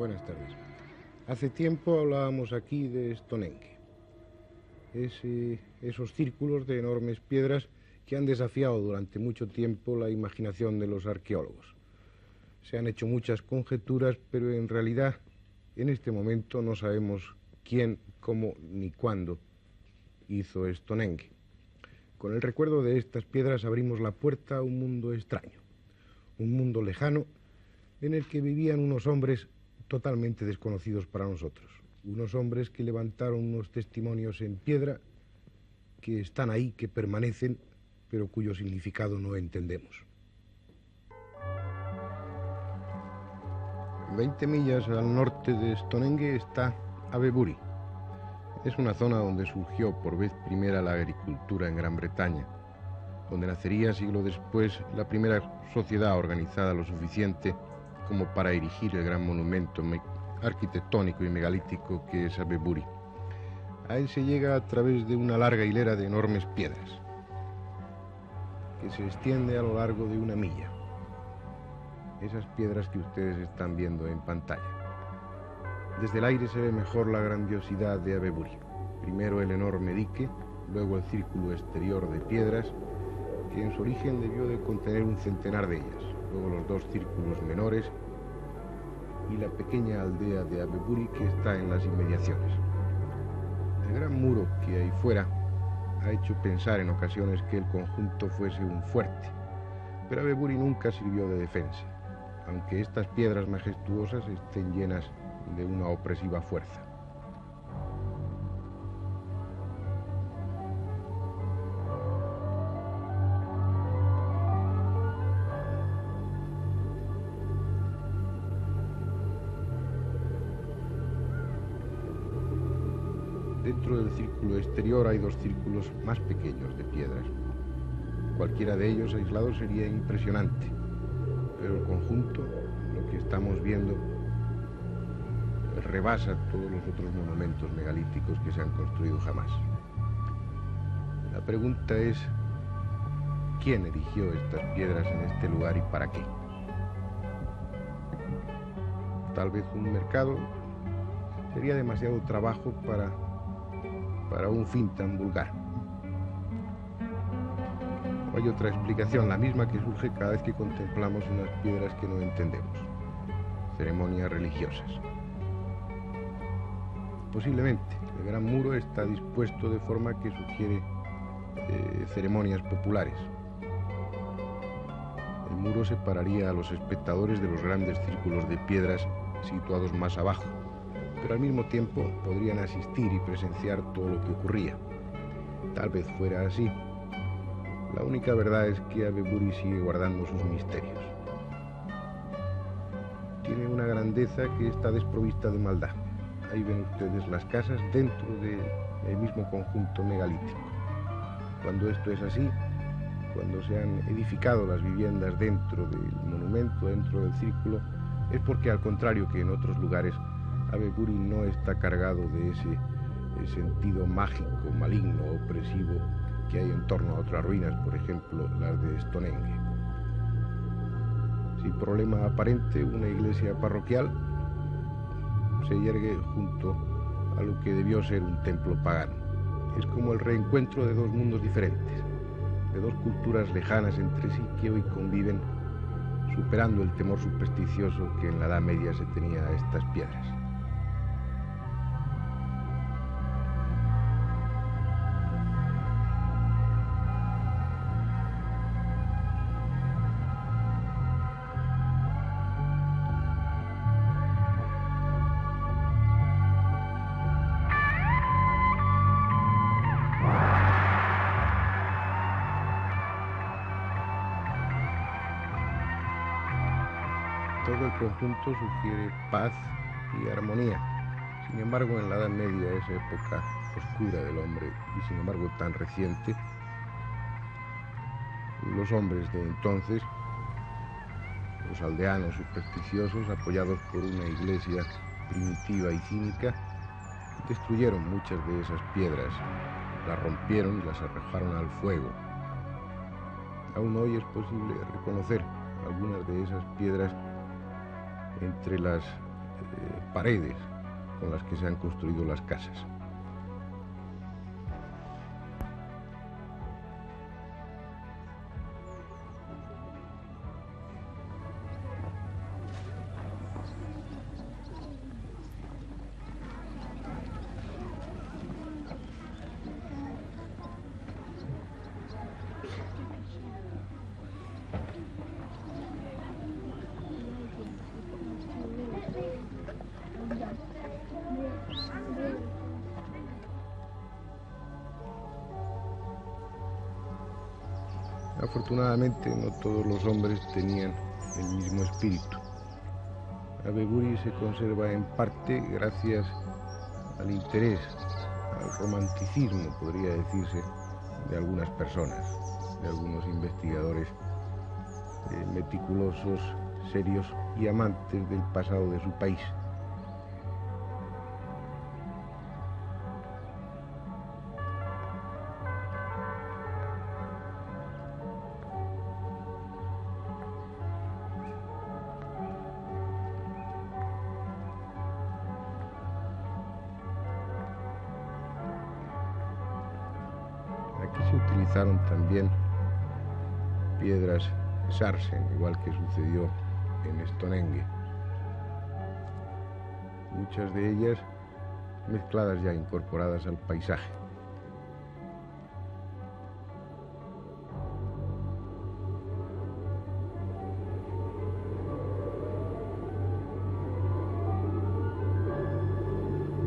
Buenas tardes. Hace tiempo hablábamos aquí de Stonehenge. Esos círculos de enormes piedras que han desafiado durante mucho tiempo la imaginación de los arqueólogos. Se han hecho muchas conjeturas, pero en realidad en este momento no sabemos quién, cómo ni cuándo hizo Stonehenge. Con el recuerdo de estas piedras abrimos la puerta a un mundo extraño, un mundo lejano en el que vivían unos hombres totalmente desconocidos para nosotros. Unos hombres que levantaron unos testimonios en piedra que están ahí, que permanecen, pero cuyo significado no entendemos. 20 millas al norte de Stonehenge está Avebury. Es una zona donde surgió por vez primera la agricultura en Gran Bretaña, donde nacería siglo después la primera sociedad organizada lo suficiente como para erigir el gran monumento arquitectónico y megalítico que es Avebury. A él se llega a través de una larga hilera de enormes piedras, que se extiende a lo largo de 1 milla. Esas piedras que ustedes están viendo en pantalla. Desde el aire se ve mejor la grandiosidad de Avebury. Primero el enorme dique, luego el círculo exterior de piedras, que en su origen debió de contener 1 centenar de ellas, luego los 2 círculos menores y la pequeña aldea de Avebury que está en las inmediaciones. El gran muro que hay fuera ha hecho pensar en ocasiones que el conjunto fuese un fuerte, pero Avebury nunca sirvió de defensa, aunque estas piedras majestuosas estén llenas de una opresiva fuerza. Dentro del círculo exterior hay 2 círculos más pequeños de piedras. Cualquiera de ellos aislado sería impresionante, pero el conjunto, lo que estamos viendo, rebasa todos los otros monumentos megalíticos que se han construido jamás. La pregunta es, ¿quién erigió estas piedras en este lugar y para qué? Tal vez un mercado. Sería demasiado trabajo para un fin tan vulgar. Hay otra explicación, la misma que surge cada vez que contemplamos unas piedras que no entendemos. Ceremonias religiosas. Posiblemente, el gran muro está dispuesto de forma que sugiere ceremonias populares. El muro separaría a los espectadores de los grandes círculos de piedras situados más abajo, pero al mismo tiempo podrían asistir y presenciar todo lo que ocurría. Tal vez fuera así. La única verdad es que Avebury sigue guardando sus misterios. Tiene una grandeza que está desprovista de maldad. Ahí ven ustedes las casas dentro del mismo conjunto megalítico. Cuando esto es así, cuando se han edificado las viviendas dentro del monumento, dentro del círculo, es porque al contrario que en otros lugares, Avebury no está cargado de ese sentido mágico, maligno, opresivo que hay en torno a otras ruinas, por ejemplo, las de Stonehenge. Sin problema aparente, una iglesia parroquial se yergue junto a lo que debió ser un templo pagano. Es como el reencuentro de 2 mundos diferentes, de 2 culturas lejanas entre sí que hoy conviven, superando el temor supersticioso que en la Edad Media se tenía a estas piedras. Todo el conjunto sugiere paz y armonía. Sin embargo, en la Edad Media, esa época oscura del hombre y sin embargo tan reciente, los hombres de entonces, los aldeanos supersticiosos, apoyados por una iglesia primitiva y cínica, destruyeron muchas de esas piedras, las rompieron y las arrojaron al fuego. Aún hoy es posible reconocer algunas de esas piedras entre las paredes con las que se han construido las casas. Afortunadamente, no todos los hombres tenían el mismo espíritu. Abeburi se conserva en parte gracias al interés, al romanticismo, podría decirse, de algunas personas, de algunos investigadores meticulosos, serios y amantes del pasado de su país. Aquí se utilizaron también piedras sarsen, igual que sucedió en Stonehenge. Muchas de ellas mezcladas ya, incorporadas al paisaje.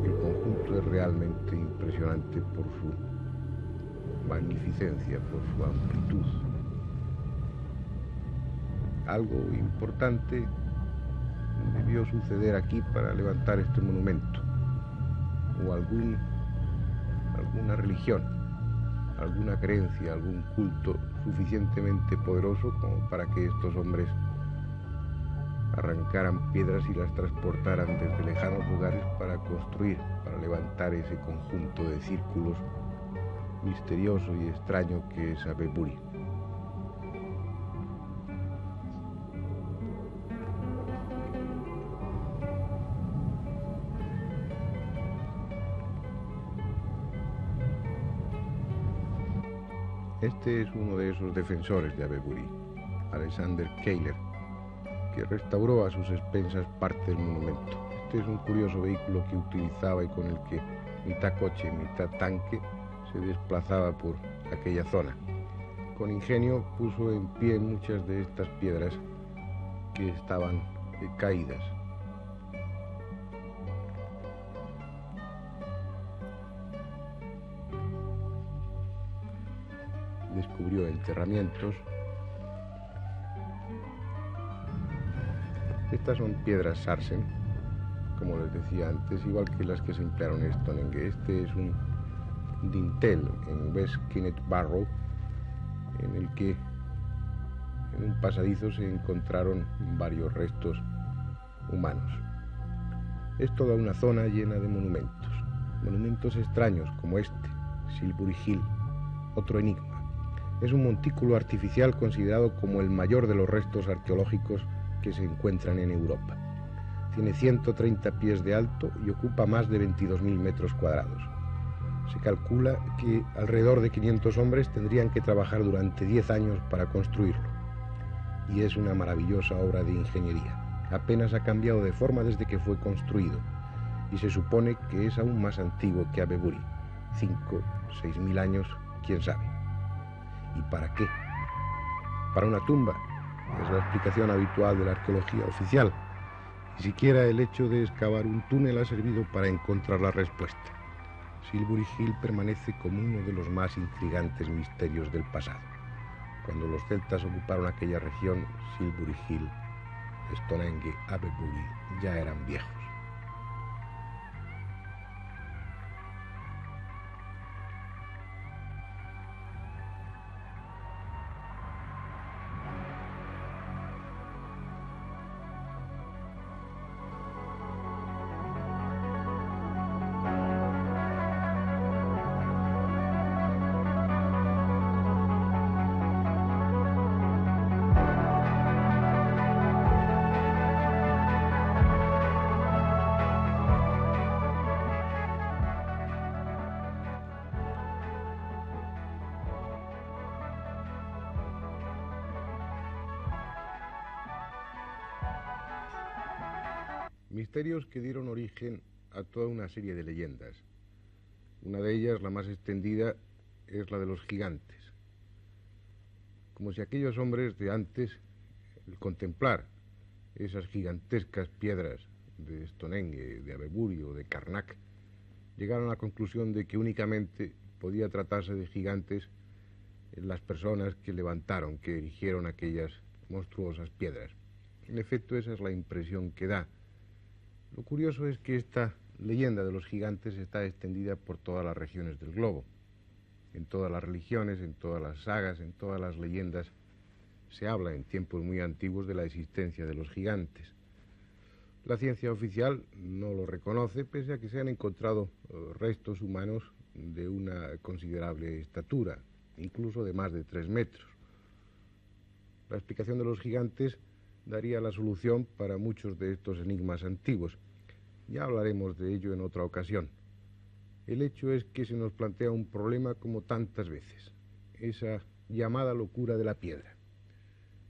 El conjunto es realmente impresionante por su magnificencia, por su amplitud. Algo importante debió suceder aquí para levantar este monumento, o alguna religión, alguna creencia, algún culto suficientemente poderoso como para que estos hombres arrancaran piedras y las transportaran desde lejanos lugares para construir, para levantar ese conjunto de círculos misterioso y extraño que es Abeburi. Este es uno de esos defensores de Abeburi, Alexander Keiler, que restauró a sus expensas parte del monumento. Este es un curioso vehículo que utilizaba y con el que mitad coche, mitad tanque se desplazaba por aquella zona. Con ingenio puso en pie muchas de estas piedras que estaban caídas. Descubrió enterramientos. Estas son piedras sarsen, como les decía antes, igual que las que se emplearon en Stonehenge. Este es un dintel en West Kennet Barrow, en el que en un pasadizo se encontraron varios restos humanos. Es toda una zona llena de monumentos extraños como este, Silbury Hill, otro enigma. Es un montículo artificial considerado como el mayor de los restos arqueológicos que se encuentran en Europa. Tiene 130 pies de alto y ocupa más de 22.000 metros cuadrados. Se calcula que alrededor de 500 hombres tendrían que trabajar durante 10 años para construirlo. Y es una maravillosa obra de ingeniería. Apenas ha cambiado de forma desde que fue construido y se supone que es aún más antiguo que Abeburi. 5, 6.000 años, quién sabe. ¿Y para qué? Para una tumba. Es la explicación habitual de la arqueología oficial. Ni siquiera el hecho de excavar un túnel ha servido para encontrar la respuesta. Silbury Hill permanece como uno de los más intrigantes misterios del pasado. Cuando los celtas ocuparon aquella región, Silbury Hill, Stonehenge, Abeburi ya eran viejos. Misterios que dieron origen a toda una serie de leyendas. Una de ellas, la más extendida, es la de los gigantes. Como si aquellos hombres de antes, al contemplar esas gigantescas piedras de Stonehenge, de Avebury o de Karnak, llegaron a la conclusión de que únicamente podía tratarse de gigantes en las personas que levantaron, que erigieron aquellas monstruosas piedras. En efecto, esa es la impresión que da. Lo curioso es que esta leyenda de los gigantes está extendida por todas las regiones del globo. En todas las religiones, en todas las sagas, en todas las leyendas, se habla en tiempos muy antiguos de la existencia de los gigantes. La ciencia oficial no lo reconoce, pese a que se han encontrado restos humanos de una considerable estatura, incluso de más de 3 metros. La explicación de los gigantes daría la solución para muchos de estos enigmas antiguos. Ya hablaremos de ello en otra ocasión. El hecho es que se nos plantea un problema como tantas veces, esa llamada locura de la piedra.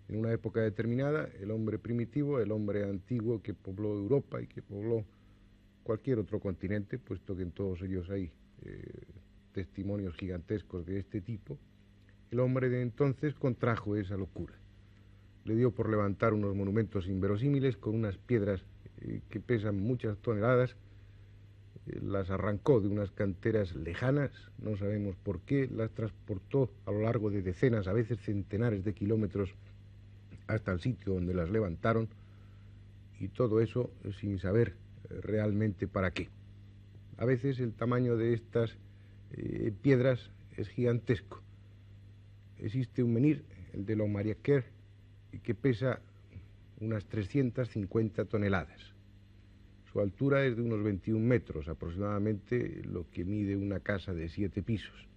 En una época determinada, el hombre primitivo, el hombre antiguo que pobló Europa y que pobló cualquier otro continente, puesto que en todos ellos hay testimonios gigantescos de este tipo, el hombre de entonces contrajo esa locura. Le dio por levantar unos monumentos inverosímiles con unas piedras que pesan muchas toneladas, las arrancó de unas canteras lejanas, no sabemos por qué, las transportó a lo largo de decenas, a veces centenares de kilómetros hasta el sitio donde las levantaron, y todo eso sin saber realmente para qué. A veces el tamaño de estas piedras es gigantesco. Existe un menhir, el de Lomariaquer, que pesa unas 350 toneladas. Su altura es de unos 21 metros, aproximadamente lo que mide una casa de 7 pisos.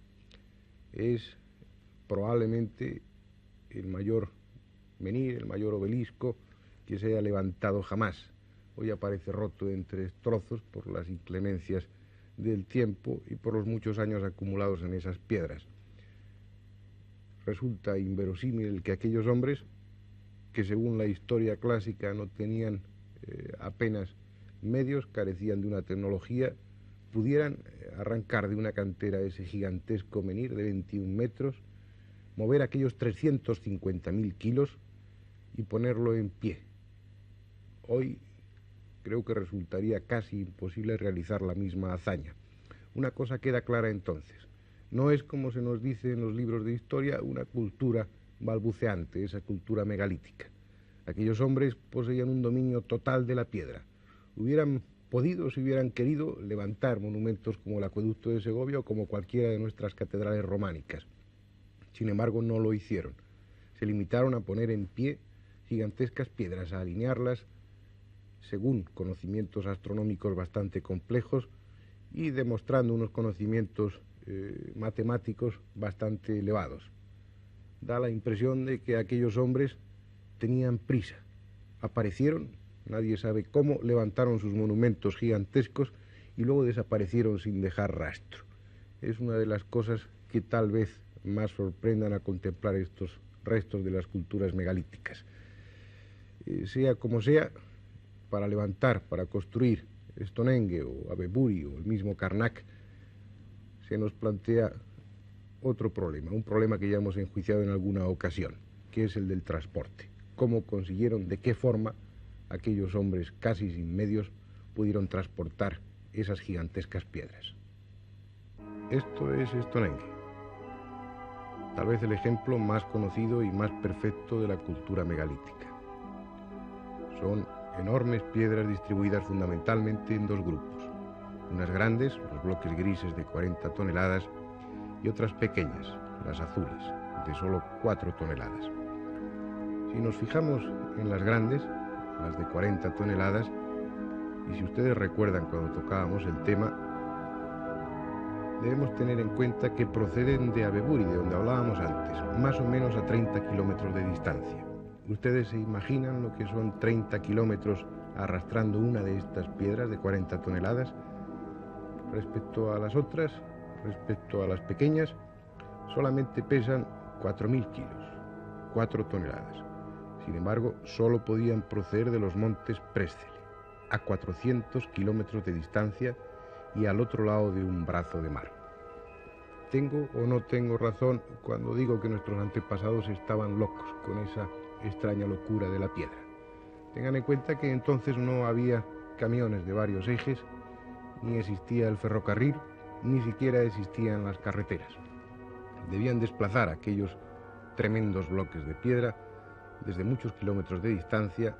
Es probablemente el mayor menhir, el mayor obelisco que se haya levantado jamás. Hoy aparece roto en 3 trozos por las inclemencias del tiempo y por los muchos años acumulados en esas piedras. Resulta inverosímil que aquellos hombres, que según la historia clásica no tenían apenas medios, carecían de una tecnología, pudieran arrancar de una cantera ese gigantesco menhir de 21 metros, mover aquellos 350.000 kilos y ponerlo en pie. Hoy creo que resultaría casi imposible realizar la misma hazaña. Una cosa queda clara entonces: no es, como se nos dice en los libros de historia, una cultura balbuceante, esa cultura megalítica. Aquellos hombres poseían un dominio total de la piedra. Hubieran podido, si hubieran querido, levantar monumentos como el Acueducto de Segovia o como cualquiera de nuestras catedrales románicas. Sin embargo, no lo hicieron. Se limitaron a poner en pie gigantescas piedras, a alinearlas según conocimientos astronómicos bastante complejos y demostrando unos conocimientos matemáticos bastante elevados. Da la impresión de que aquellos hombres tenían prisa. Aparecieron, nadie sabe cómo, levantaron sus monumentos gigantescos y luego desaparecieron sin dejar rastro. Es una de las cosas que tal vez más sorprendan a contemplar estos restos de las culturas megalíticas. Sea como sea, para levantar, para construir Stonehenge o Avebury o el mismo Karnak, se nos plantea otro problema, un problema que ya hemos enjuiciado en alguna ocasión, que es el del transporte. ¿Cómo consiguieron, de qué forma, aquellos hombres casi sin medios pudieron transportar esas gigantescas piedras? Esto es Stonehenge, tal vez el ejemplo más conocido y más perfecto de la cultura megalítica. Son enormes piedras distribuidas fundamentalmente en 2 grupos, unas grandes, los bloques grises de 40 toneladas, y otras pequeñas, las azules, de solo 4 toneladas. Si nos fijamos en las grandes, las de 40 toneladas, y si ustedes recuerdan cuando tocábamos el tema, debemos tener en cuenta que proceden de Avebury, de donde hablábamos antes, más o menos a 30 kilómetros de distancia. ¿Ustedes se imaginan lo que son 30 kilómetros arrastrando una de estas piedras de 40 toneladas? Respecto a las otras, respecto a las pequeñas, solamente pesan 4.000 kilos, 4 toneladas. Sin embargo, solo podían proceder de los montes Prestel. a 400 kilómetros de distancia y al otro lado de un brazo de mar. ¿Tengo o no tengo razón cuando digo que nuestros antepasados estaban locos con esa extraña locura de la piedra? Tengan en cuenta que entonces no había camiones de varios ejes, ni existía el ferrocarril, ni siquiera existían las carreteras. Debían desplazar aquellos tremendos bloques de piedra desde muchos kilómetros de distancia,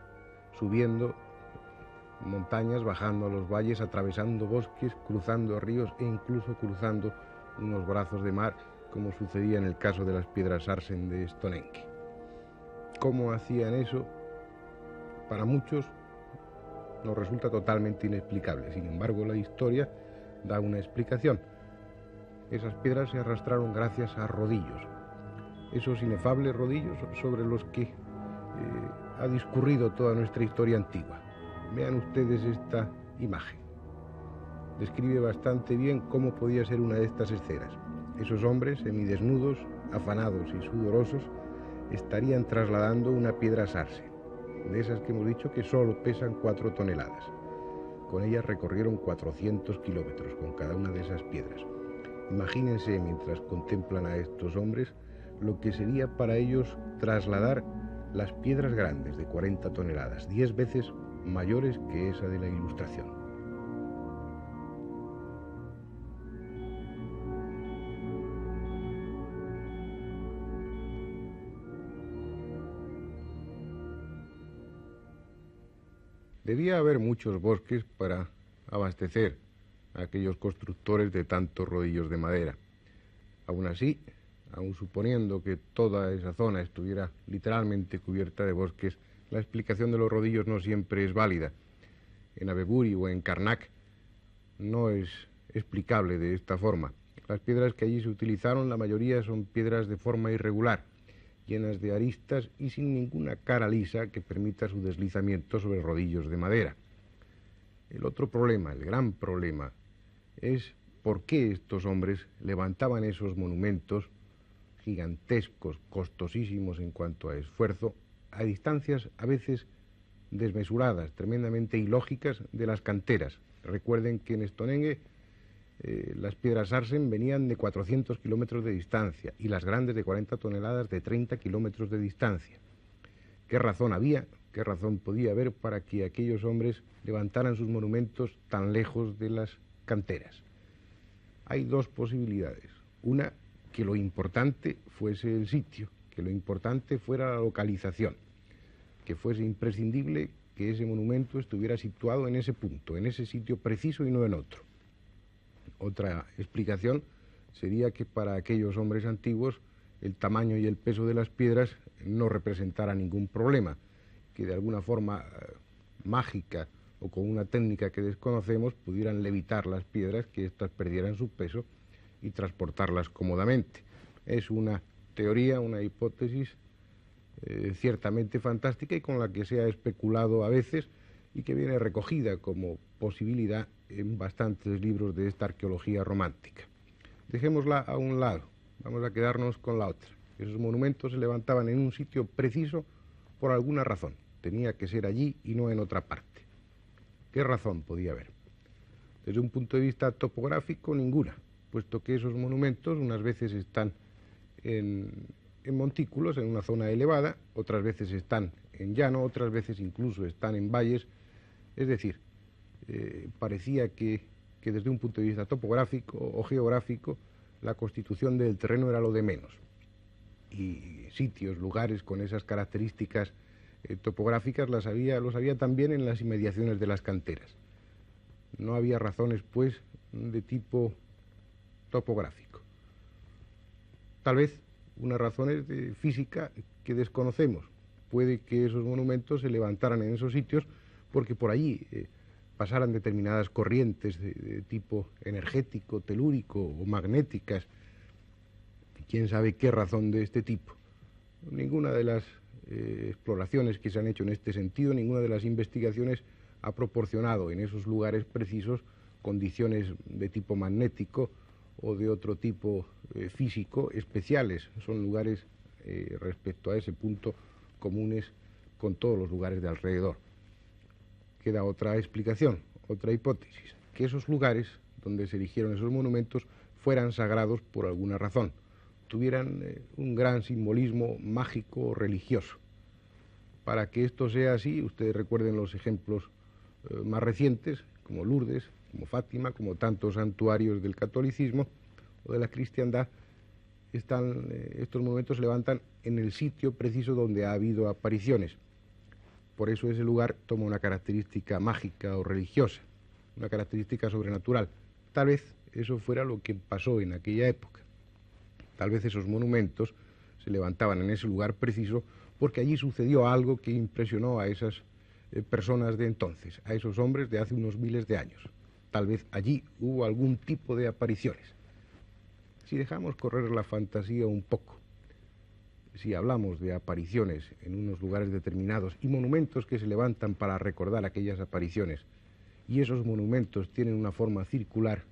subiendo montañas, bajando a los valles, atravesando bosques, cruzando ríos e incluso cruzando unos brazos de mar, como sucedía en el caso de las piedras Sarsen de Stonehenge. ¿Cómo hacían eso? Para muchos nos resulta totalmente inexplicable. Sin embargo, la historia da una explicación. Esas piedras se arrastraron gracias a rodillos, esos inefables rodillos sobre los que ha discurrido toda nuestra historia antigua. Vean ustedes esta imagen. Describe bastante bien cómo podía ser una de estas escenas. Esos hombres, semidesnudos, afanados y sudorosos, estarían trasladando una piedra sarsen, de esas que hemos dicho que solo pesan 4 toneladas. Con ellas recorrieron 400 kilómetros con cada una de esas piedras. Imagínense, mientras contemplan a estos hombres, lo que sería para ellos trasladar las piedras grandes de 40 toneladas, 10 veces mayores que esa de la Ilustración. Debía haber muchos bosques para abastecer a aquellos constructores de tantos rodillos de madera. Aún así, aun suponiendo que toda esa zona estuviera literalmente cubierta de bosques, la explicación de los rodillos no siempre es válida. En Avebury o en Karnak no es explicable de esta forma. Las piedras que allí se utilizaron, la mayoría son piedras de forma irregular, llenas de aristas y sin ninguna cara lisa que permita su deslizamiento sobre rodillos de madera. El otro problema, el gran problema, es por qué estos hombres levantaban esos monumentos gigantescos, costosísimos en cuanto a esfuerzo, a distancias a veces desmesuradas, tremendamente ilógicas de las canteras. Recuerden que en Stonehenge las piedras Sarsen venían de 400 kilómetros de distancia y las grandes de 40 toneladas de 30 kilómetros de distancia. ¿Qué razón había, qué razón podía haber para que aquellos hombres levantaran sus monumentos tan lejos de las canteras? Hay dos posibilidades. Una, que lo importante fuese el sitio, que lo importante fuera la localización, que fuese imprescindible que ese monumento estuviera situado en ese punto, en ese sitio preciso y no en otro. Otra explicación sería que para aquellos hombres antiguos el tamaño y el peso de las piedras no representara ningún problema, que de alguna forma mágica o con una técnica que desconocemos pudieran levitar las piedras, que éstas perdieran su peso y transportarlas cómodamente. Es una teoría, una hipótesis ciertamente fantástica y con la que se ha especulado a veces y que viene recogida como posibilidad en bastantes libros de esta arqueología romántica. Dejémosla a un lado, vamos a quedarnos con la otra. Esos monumentos se levantaban en un sitio preciso por alguna razón. Tenía que ser allí y no en otra parte. ¿Qué razón podía haber? Desde un punto de vista topográfico, ninguna, puesto que esos monumentos unas veces están en montículos, en una zona elevada, otras veces están en llano, otras veces incluso están en valles. Es decir, parecía que desde un punto de vista topográfico o geográfico la constitución del terreno era lo de menos. Y sitios, lugares con esas características topográficas los había también en las inmediaciones de las canteras. No había razones, pues, de tipo topográfico. Tal vez unas razones de física que desconocemos. Puede que esos monumentos se levantaran en esos sitios porque por allí pasaran determinadas corrientes de tipo energético, telúrico o magnéticas. ¿Quién sabe qué razón de este tipo? Ninguna de las exploraciones que se han hecho en este sentido, ninguna de las investigaciones ha proporcionado en esos lugares precisos condiciones de tipo magnético o de otro tipo físico especiales. Son lugares respecto a ese punto comunes con todos los lugares de alrededor. queda otra explicación, otra hipótesis, que esos lugares donde se erigieron esos monumentos fueran sagrados por alguna razón, tuvieran un gran simbolismo mágico o religioso. Para que esto sea así, ustedes recuerden los ejemplos más recientes, como Lourdes, como Fátima, como tantos santuarios del catolicismo o de la cristiandad, estos monumentos se levantan en el sitio preciso donde ha habido apariciones. Por eso ese lugar toma una característica mágica o religiosa, una característica sobrenatural. Tal vez eso fuera lo que pasó en aquella época. Tal vez esos monumentos se levantaban en ese lugar preciso porque allí sucedió algo que impresionó a esas personas de entonces, a esos hombres de hace unos miles de años. Tal vez allí hubo algún tipo de apariciones. Si dejamos correr la fantasía un poco, si hablamos de apariciones en unos lugares determinados y monumentos que se levantan para recordar aquellas apariciones, y esos monumentos tienen una forma circular,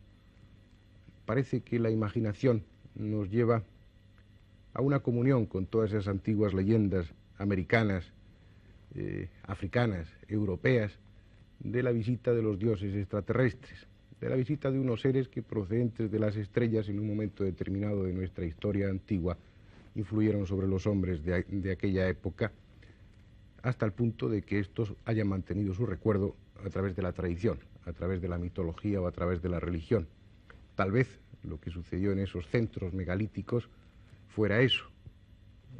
parece que la imaginación nos lleva a una comunión con todas esas antiguas leyendas americanas, africanas, europeas, de la visita de los dioses extraterrestres, de la visita de unos seres que procedentes de las estrellas en un momento determinado de nuestra historia antigua influyeron sobre los hombres de aquella época, hasta el punto de que estos hayan mantenido su recuerdo a través de la tradición, a través de la mitología o a través de la religión. Tal vez lo que sucedió en esos centros megalíticos fuera eso.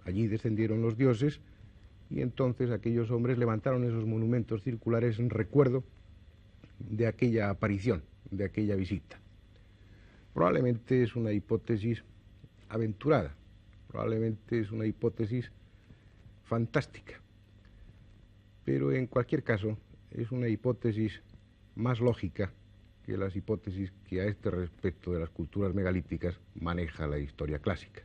Allí descendieron los dioses y entonces aquellos hombres levantaron esos monumentos circulares en recuerdo de aquella aparición, de aquella visita. Probablemente es una hipótesis aventurada, probablemente es una hipótesis fantástica, pero en cualquier caso es una hipótesis más lógica que las hipótesis que a este respecto de las culturas megalíticas maneja la historia clásica.